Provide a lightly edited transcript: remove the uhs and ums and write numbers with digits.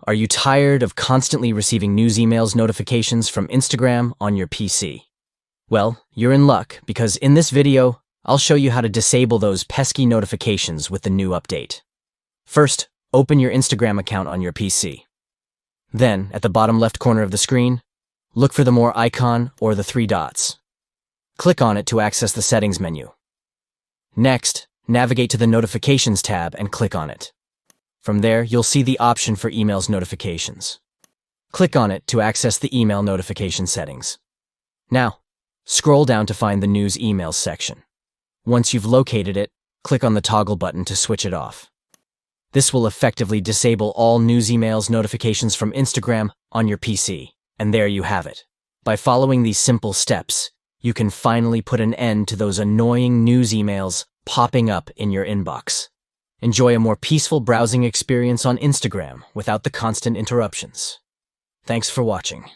Are you tired of constantly receiving news emails notifications from Instagram on your PC? Well, you're in luck because in this video, I'll show you how to disable those pesky notifications with the new update. First, open your Instagram account on your PC. Then, at the bottom left corner of the screen, look for the More icon or the three dots. Click on it to access the Settings menu. Next, navigate to the Notifications tab and click on it. From there, you'll see the option for Emails notifications. Click on it to access the email notification settings. Now, scroll down to find the News Emails section. Once you've located it, click on the toggle button to switch it off. This will effectively disable all news emails notifications from Instagram on your PC. And there you have it. By following these simple steps, you can finally put an end to those annoying news emails popping up in your inbox. Enjoy a more peaceful browsing experience on Instagram without the constant interruptions. Thanks for watching.